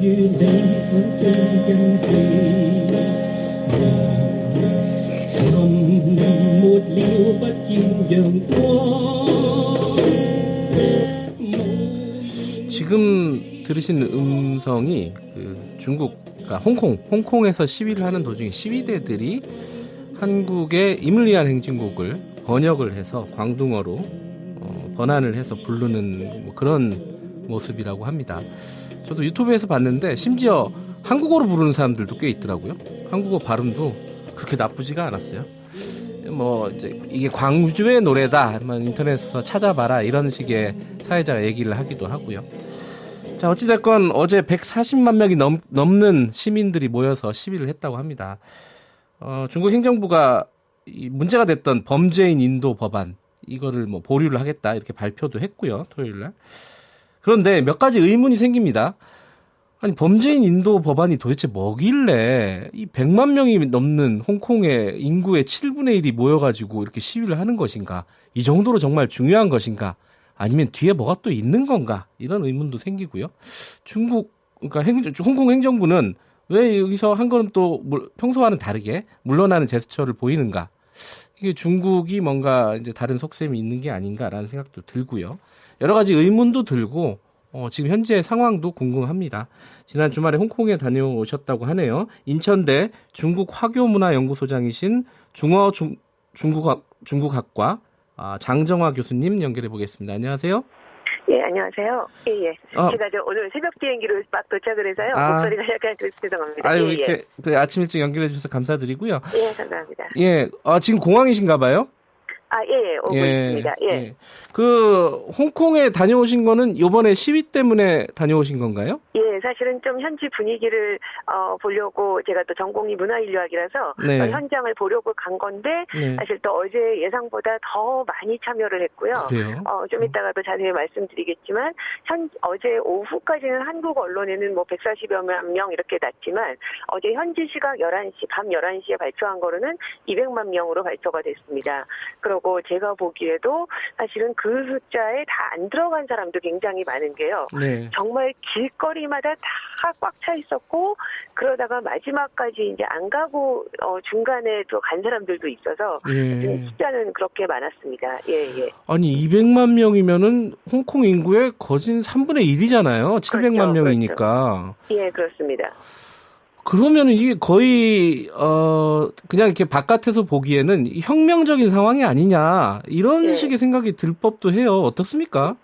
như lấy sân phim gần đi trong một liêu bất kim dường 지금 들으신 음성이 그 중국, 그러니까 홍콩에서 시위를 하는 도중에 시위대들이 한국의 이물리안 행진곡을 번역을 해서 광둥어로 번안을 해서 부르는 뭐 그런 모습이라고 합니다. 저도 유튜브에서 봤는데 심지어 한국어로 부르는 사람들도 꽤 있더라고요. 한국어 발음도 그렇게 나쁘지가 않았어요. 뭐 이제 이게 광주의 노래다, 인터넷에서 찾아봐라, 이런 식의 사회자가 얘기를 하기도 하고요. 자, 어찌됐건 어제 140만 명이 넘는 시민들이 모여서 시위를 했다고 합니다. 중국 행정부가 이 문제가 됐던 범죄인 인도 법안, 이거를 뭐 보류를 하겠다, 이렇게 발표도 했고요, 토요일날. 그런데 몇 가지 의문이 생깁니다. 아니, 범죄인 인도 법안이 도대체 뭐길래 이 100만 명이 넘는 홍콩의 인구의 7분의 1이 모여가지고 이렇게 시위를 하는 것인가? 이 정도로 정말 중요한 것인가? 아니면 뒤에 뭐가 또 있는 건가? 이런 의문도 생기고요. 그러니까 홍콩 행정부는 왜 여기서 한 걸음 또 평소와는 다르게 물러나는 제스처를 보이는가? 이게 중국이 뭔가 이제 다른 속셈이 있는 게 아닌가라는 생각도 들고요. 여러 가지 의문도 들고, 지금 현재 상황도 궁금합니다. 지난 주말에 홍콩에 다녀오셨다고 하네요. 인천대 중국 화교문화연구소장이신 중국학과 장정화 교수님 연결해 보겠습니다. 안녕하세요. 예, 안녕하세요. 예, 예. 제가 오늘 새벽 비행기로 막 도착을 해서요. 목소리가 약간 죄송합니다. 아유, 예, 이렇게 예. 아침 일찍 연결해 주셔서 감사드리고요. 예, 감사합니다. 예, 지금 공항이신가 봐요? 예, 오고 있습니다. 예. 그 홍콩에 다녀오신 거는 이번에 시위 때문에 다녀오신 건가요? 예, 사실은 좀 현지 분위기를 보려고, 제가 또 전공이 문화인류학이라서 네. 현장을 보려고 간 건데, 네. 사실 또 어제 예상보다 더 많이 참여를 했고요. 그래요? 좀 이따가 또 자세히 말씀드리겠지만, 어제 오후까지는 한국 언론에는 뭐 140여만 명 이렇게 났지만, 어제 현지 시각 11시, 밤 11시에 발표한 거로는 200만 명으로 발표가 됐습니다. 그리고 제가 보기에도 사실은 그 숫자에 다 안 들어간 사람도 굉장히 많은 게요. 네. 정말 길거리마다 다 꽉 차 있었고, 그러다가 마지막까지 이제 안 가고 중간에 또 간 사람들도 있어서 예. 숫자는 그렇게 많았습니다. 예, 예. 아니, 200만 명이면은 홍콩 인구의 거진 3분의 1이잖아요. 700만 그렇죠, 명이니까. 그렇죠. 예, 그렇습니다. 그러면 이게 거의 그냥 이렇게 바깥에서 보기에는 혁명적인 상황이 아니냐, 이런 예. 식의 생각이 들 법도 해요. 어떻습니까?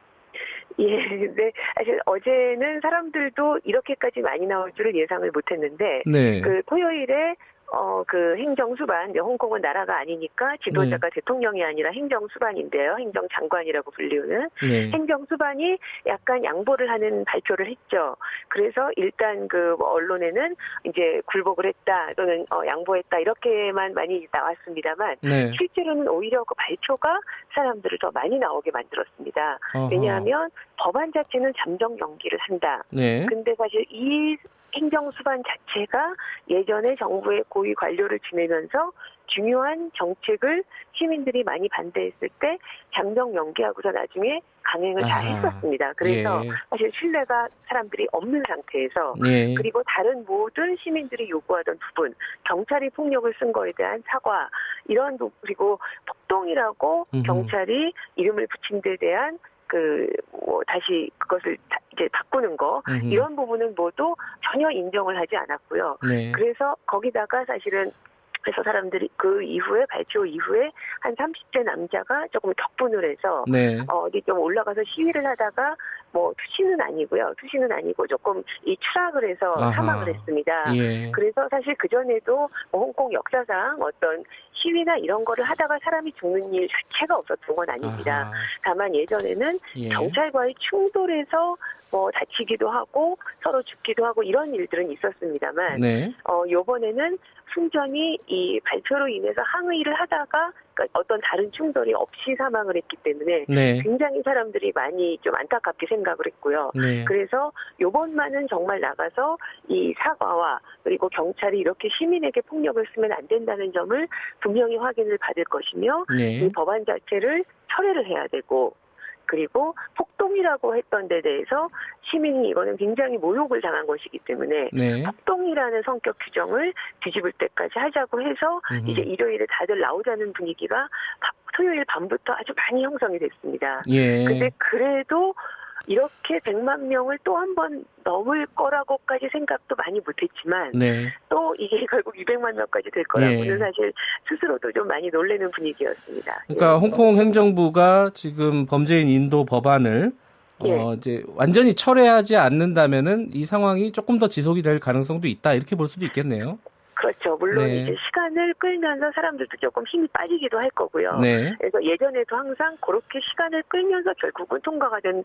예, 근데 사실 어제는 사람들도 이렇게까지 많이 나올 줄을 예상을 못했는데, 네. 그 토요일에 그 행정수반, 이제 홍콩은 나라가 아니니까 지도자가 대통령이 아니라 행정수반인데요. 행정장관이라고 불리우는. 네. 행정수반이 약간 양보를 하는 발표를 했죠. 그래서 일단 그 언론에는 이제 굴복을 했다, 또는 양보했다, 이렇게만 많이 나왔습니다.만 네. 실제로는 오히려 그 발표가 사람들을 더 많이 나오게 만들었습니다. 어허. 왜냐하면 법안 자체는 잠정 연기를 한다. 네. 근데 사실 이 행정수반 자체가 예전에 정부의 고위 관료를 지내면서 중요한 정책을 시민들이 많이 반대했을 때 잠정 연기하고서 나중에 강행을 다 했었습니다. 그래서 예. 사실 신뢰가 사람들이 없는 상태에서, 예. 그리고 다른 모든 시민들이 요구하던 부분, 경찰이 폭력을 쓴 거에 대한 사과, 이런 부분, 그리고 폭동이라고 경찰이 이름을 붙인 데 대한 다시 그것을 이제 바꾸는 거, 이런 부분은 모두 전혀 인정을 하지 않았고요. 네. 그래서 거기다가 사실은, 그래서 사람들이 그 이후에, 발표 이후에 한 30대 남자가 조금 격분을 해서 네. 어디 좀 올라가서 시위를 하다가 뭐 투시는 아니고 조금 추락을 해서 아하. 사망을 했습니다. 예. 그래서 사실 그전에도 뭐 홍콩 역사상 어떤 시위나 이런 거를 하다가 사람이 죽는 일 자체가 없었던 건 아닙니다. 아하. 다만 예전에는 예. 경찰과의 충돌에서 뭐 다치기도 하고 서로 죽기도 하고 이런 일들은 있었습니다만, 네. 요번에는 순전히 이 발표로 인해서 항의를 하다가, 그러니까 어떤 다른 충돌이 없이 사망을 했기 때문에 네. 굉장히 사람들이 많이 좀 안타깝게 생각을 했고요. 네. 그래서 요번만은 정말 나가서 이 사과와, 그리고 경찰이 이렇게 시민에게 폭력을 쓰면 안 된다는 점을 분명히 확인을 받을 것이며, 네. 이 법안 자체를 철회를 해야 되고, 그리고 폭동이라고 했던 데 대해서 시민이 이거는 굉장히 모욕을 당한 것이기 때문에 네. 폭동이라는 성격 규정을 뒤집을 때까지 하자고 해서 이제 일요일에 다들 나오자는 분위기가 토요일 밤부터 아주 많이 형성이 됐습니다. 예. 근데 그래도 이렇게 100만 명을 또 한 번 넘을 거라고까지 생각도 많이 못했지만 네. 또 이게 결국 200만 명까지 될 거라고는 예. 사실 스스로도 좀 많이 놀라는 분위기였습니다. 그러니까 홍콩 행정부가 지금 범죄인 인도 법안을 예. 이제 완전히 철회하지 않는다면은 이 상황이 조금 더 지속이 될 가능성도 있다 이렇게 볼 수도 있겠네요. 그렇죠. 물론 네. 이제 시간을 끌면서 사람들도 조금 힘이 빠지기도 할 거고요. 네. 그래서 예전에도 항상 그렇게 시간을 끌면서 결국은 통과가 된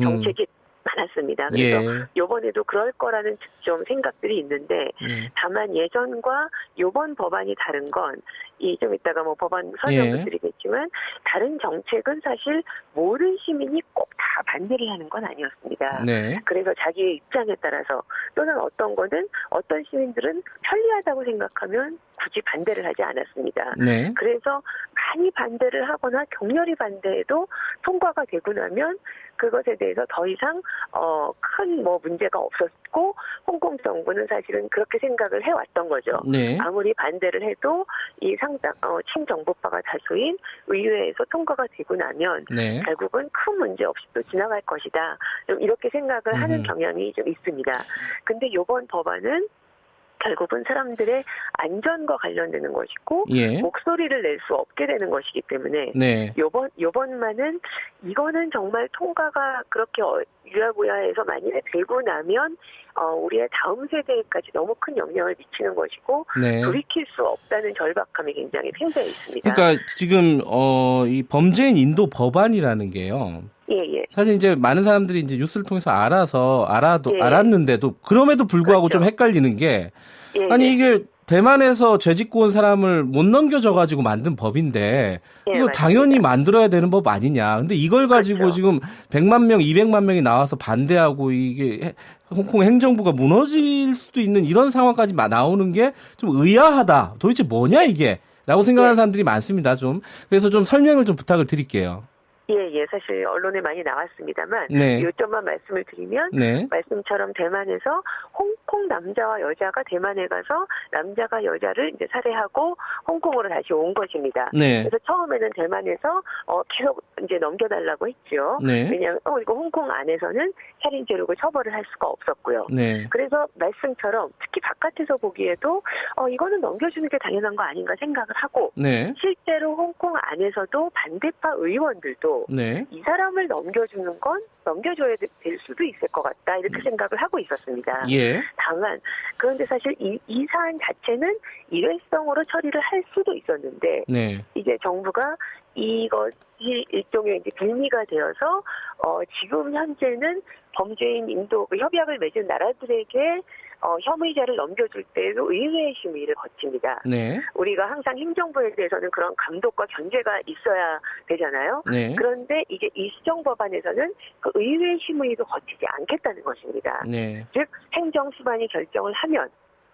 정책이 많았습니다. 그래서 이번에도 그럴 거라는 좀 생각들이 있는데 다만 예전과 이번 법안이 다른 건 이 좀 이따가 뭐 법안 설명도 예. 드리겠지만 다른 정책은 사실 모든 시민이 꼭 다 반대를 하는 건 아니었습니다. 네. 그래서 자기의 입장에 따라서 또는 어떤 거는 어떤 시민들은 편리하다고 생각하면 굳이 반대를 하지 않았습니다. 네. 그래서 많이 반대를 하거나 격렬히 반대해도 통과가 되고 나면 그것에 대해서 더 이상 큰 뭐 문제가 없었고 홍콩 정부는 사실은 그렇게 생각을 해왔던 거죠. 네. 아무리 반대를 해도 이 상당 친정부파가 다수인 의회에서 통과가 되고 나면 네. 결국은 큰 문제 없이 또 지나갈 것이다. 좀 이렇게 생각을 하는 경향이 좀 있습니다. 근데 이번 법안은 결국은 사람들의 안전과 관련되는 것이고 예. 목소리를 낼 수 없게 되는 것이기 때문에 네. 요번만은 이거는 정말 통과가 그렇게 유야무야해서 만약에 되고 나면 우리의 다음 세대까지 너무 큰 영향을 미치는 것이고 네. 돌이킬 수 없다는 절박함이 굉장히 팽배해 있습니다. 그러니까 지금 이 범죄인 인도 법안이라는 게요. 예. 사실 이제 많은 사람들이 이제 뉴스를 통해서 예. 알았는데도 그럼에도 불구하고 그렇죠. 좀 헷갈리는 게 예. 아니 이게 대만에서 죄 짓고 온 사람을 못 넘겨줘 가지고 만든 법인데 예, 이거 맞습니다. 당연히 만들어야 되는 법 아니냐. 근데 이걸 가지고 그렇죠. 지금 100만 명, 200만 명이 나와서 반대하고 이게 홍콩 행정부가 무너질 수도 있는 이런 상황까지 나오는 게 좀 의아하다. 도대체 뭐냐 이게? 라고 생각하는 사람들이 많습니다. 좀. 그래서 좀 설명을 좀 부탁을 드릴게요. 예. 사실 언론에 많이 나왔습니다만 네. 요점만 말씀을 드리면 네. 말씀처럼 대만에서 홍콩 남자와 여자가 대만에 가서 남자가 여자를 이제 살해하고 홍콩으로 다시 온 것입니다. 네. 그래서 처음에는 대만에서 계속 이제 넘겨달라고 했죠. 네. 왜냐하면 이거 홍콩 안에서는 살인죄로 처벌을 할 수가 없었고요. 네. 그래서 말씀처럼 특히 바깥에서 보기에도 이거는 넘겨주는 게 당연한 거 아닌가 생각을 하고 네. 실제로 홍콩 안에서도 반대파 의원들도 네. 이 사람을 넘겨주는 건 넘겨줘야 될 수도 있을 것 같다 이렇게 생각을 하고 있었습니다. 예. 다만 그런데 사실 이 사안 자체는 일회성으로 처리를 할 수도 있었는데 네. 이제 정부가 이것이 일종의 이제 빌미가 되어서 지금 현재는 범죄인 인도 협약을 맺은 나라들에게 혐의자를 넘겨줄 때도 의회의 심의를 거칩니다. 네. 우리가 항상 행정부에 대해서는 그런 감독과 견제가 있어야 되잖아요. 네. 그런데 이제 이 시정법안에서는 그 의회 심의도 거치지 않겠다는 것입니다. 네. 즉 행정수반이 결정을 하면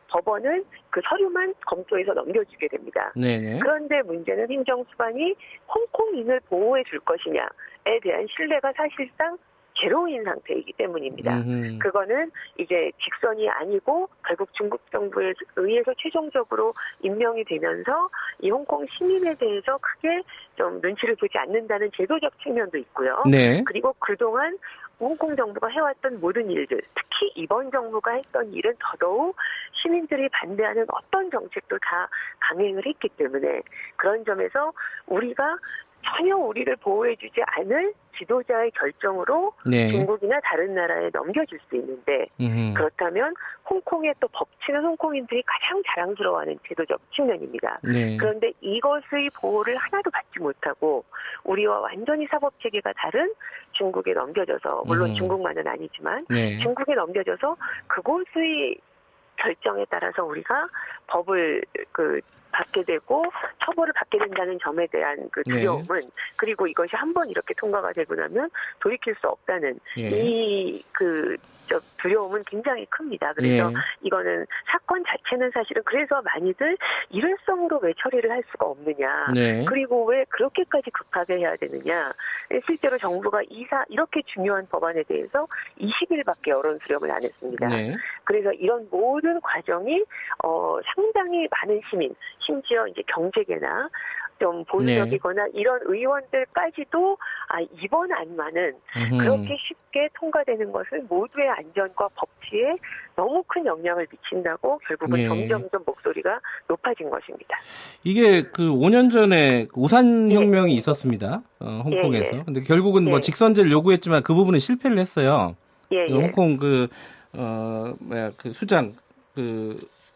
법원은 그 서류만 검토해서 넘겨주게 됩니다. 네. 그런데 문제는 행정수반이 홍콩인을 보호해 줄 것이냐에 대한 신뢰가 사실상 제로인 상태이기 때문입니다. 그거는 이제 직선이 아니고 결국 중국 정부에 의해서 최종적으로 임명이 되면서 이 홍콩 시민에 대해서 크게 좀 눈치를 보지 않는다는 제도적 측면도 있고요. 네. 그리고 그동안 홍콩 정부가 해왔던 모든 일들, 특히 이번 정부가 했던 일은 더더욱 시민들이 반대하는 어떤 정책도 다 강행을 했기 때문에 그런 점에서 우리가 전혀 우리를 보호해주지 않을 지도자의 결정으로 네. 중국이나 다른 나라에 넘겨줄 수 있는데 그렇다면 홍콩의 또 법치는 홍콩인들이 가장 자랑스러워하는 제도적 측면입니다. 네. 그런데 이것의 보호를 하나도 받지 못하고 우리와 완전히 사법체계가 다른 중국에 넘겨져서 물론 중국만은 아니지만 네. 중국에 넘겨져서 그곳의 결정에 따라서 우리가 법을 받게 되고 처벌을 받게 된다는 점에 대한 그 두려움은 그리고 이것이 한번 이렇게 통과가 되고 나면 돌이킬 수 없다는 이 두려움은 굉장히 큽니다. 그래서 예. 이거는 사건 자체는 사실은 그래서 많이들 일회성으로 왜 처리를 할 수가 없느냐. 네. 그리고 왜 그렇게까지 급하게 해야 되느냐. 실제로 정부가 이렇게 중요한 법안에 대해서 20일밖에 여론 수렴을 안 했습니다. 네. 그래서 이런 모든 과정이 상당히 많은 시민, 심지어 이제 경제계나 좀 보수적이거나 이런 의원들까지도 이번 안만은 그렇게 쉽게 통과되는 것은 모두의 안전과 법치에 너무 큰 영향을 미친다고 결국은 네. 점점점 목소리가 높아진 것입니다. 이게 그 5년 전에 오산혁명이 있었습니다. 홍콩에서. 예. 근데 결국은 뭐 예. 직선제를 요구했지만 그 부분은 실패를 했어요. 예, 예. 홍콩 그 수장,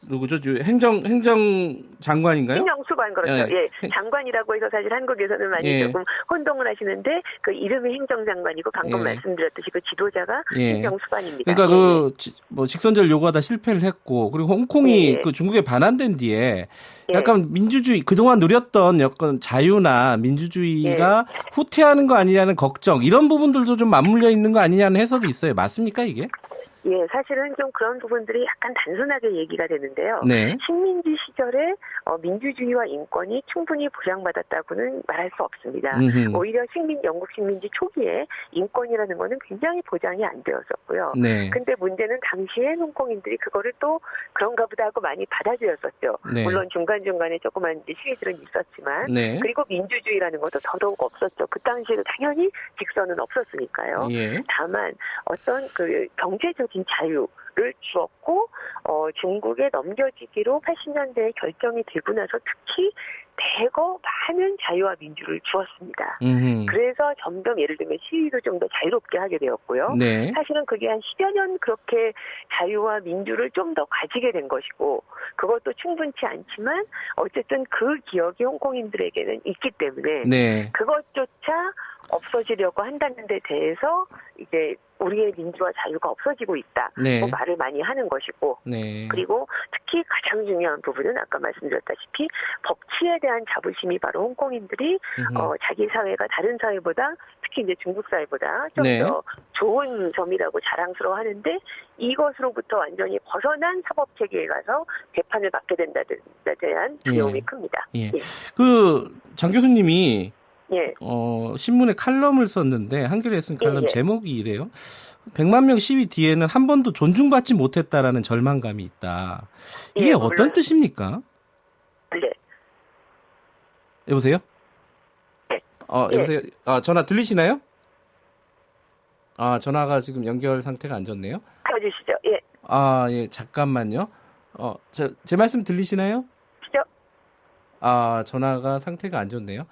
누구죠? 행정장관인가요? 행정수관 그렇죠. 예. 예. 장관이라고 해서 사실 한국에서는 많이 예. 조금 혼동을 하시는데 그 이름이 행정장관이고 방금 예. 말씀드렸듯이 그 지도자가 예. 행정수반입니다. 그러니까 직선제를 요구하다 실패를 했고 그리고 홍콩이 예. 그 중국에 반환된 뒤에 예. 약간 민주주의 그동안 누렸던 약간 자유나 민주주의가 후퇴하는 거 아니냐는 걱정 이런 부분들도 좀 맞물려 있는 거 아니냐는 해석이 있어요. 맞습니까 이게? 예, 사실은 좀 그런 부분들이 약간 단순하게 얘기가 되는데요. 네. 식민지 시절에 민주주의와 인권이 충분히 보장받았다고는 말할 수 없습니다. 오히려 영국 식민지 초기에 인권이라는 거는 굉장히 보장이 안 되었었고요. 네. 근데 문제는 당시에 홍콩인들이 그거를 또 그런가 보다 하고 많이 받아들였었죠. 네. 물론 중간중간에 조그만 시기들은 있었지만 네. 그리고 민주주의라는 것도 더더욱 없었죠. 그 당시에도 당연히 직선은 없었으니까요. 예. 다만 어떤 그 경제적인 자유를 주었고 중국에 넘겨지기로 80년대에 결정이 되고 나서 특히 대거 많은 자유와 민주를 주었습니다. 그래서 점점 예를 들면 시위도 좀 더 자유롭게 하게 되었고요. 네. 사실은 그게 한 10여 년 그렇게 자유와 민주를 좀 더 가지게 된 것이고 그것도 충분치 않지만 어쨌든 그 기억이 홍콩인들에게는 있기 때문에 네. 그것조차 없어지려고 한다는 데 대해서 이제 우리의 민주와 자유가 없어지고 있다. 네. 뭐 말을 많이 하는 것이고 네. 그리고 특히 가장 중요한 부분은 아까 말씀드렸다시피 법치에 대한 자부심이 바로 홍콩인들이 자기 사회가 다른 사회보다 특히 이제 중국 사회보다 좀 더 좋은 점이라고 자랑스러워하는데 이것으로부터 완전히 벗어난 사법 체계에 가서 재판을 받게 된다는 데 대한 두려움이 큽니다. 예. 예. 장 교수님이 예. 신문에 칼럼을 썼는데 한겨레에 쓴 칼럼 예. 제목이 이래요. 100만 명 시위 뒤에는 한 번도 존중받지 못했다라는 절망감이 있다. 이게 예, 어떤 물론. 뜻입니까? 네. 여보세요? 네. 여보세요? 전화 들리시나요? 전화가 지금 연결 상태가 안 좋네요. 켜주시죠. 예. 예, 잠깐만요. 제 말씀 들리시나요? 시죠? 전화가 상태가 안 좋네요.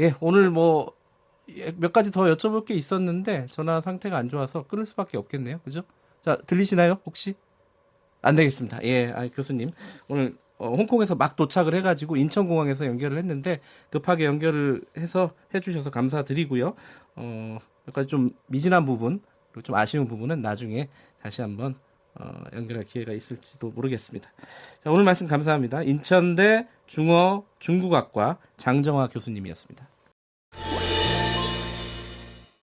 예, 오늘 몇 가지 더 여쭤볼 게 있었는데 전화 상태가 안 좋아서 끊을 수밖에 없겠네요. 그죠? 자, 들리시나요? 혹시? 안 되겠습니다. 예, 교수님. 오늘 홍콩에서 막 도착을 해가지고 인천공항에서 연결을 했는데 급하게 연결을 해서 해주셔서 감사드리고요. 몇 가지 좀 미진한 부분 그리고 좀 아쉬운 부분은 나중에 다시 한번 연결할 기회가 있을지도 모르겠습니다. 자, 오늘 말씀 감사합니다. 인천대 중어중국학과 장정화 교수님이었습니다.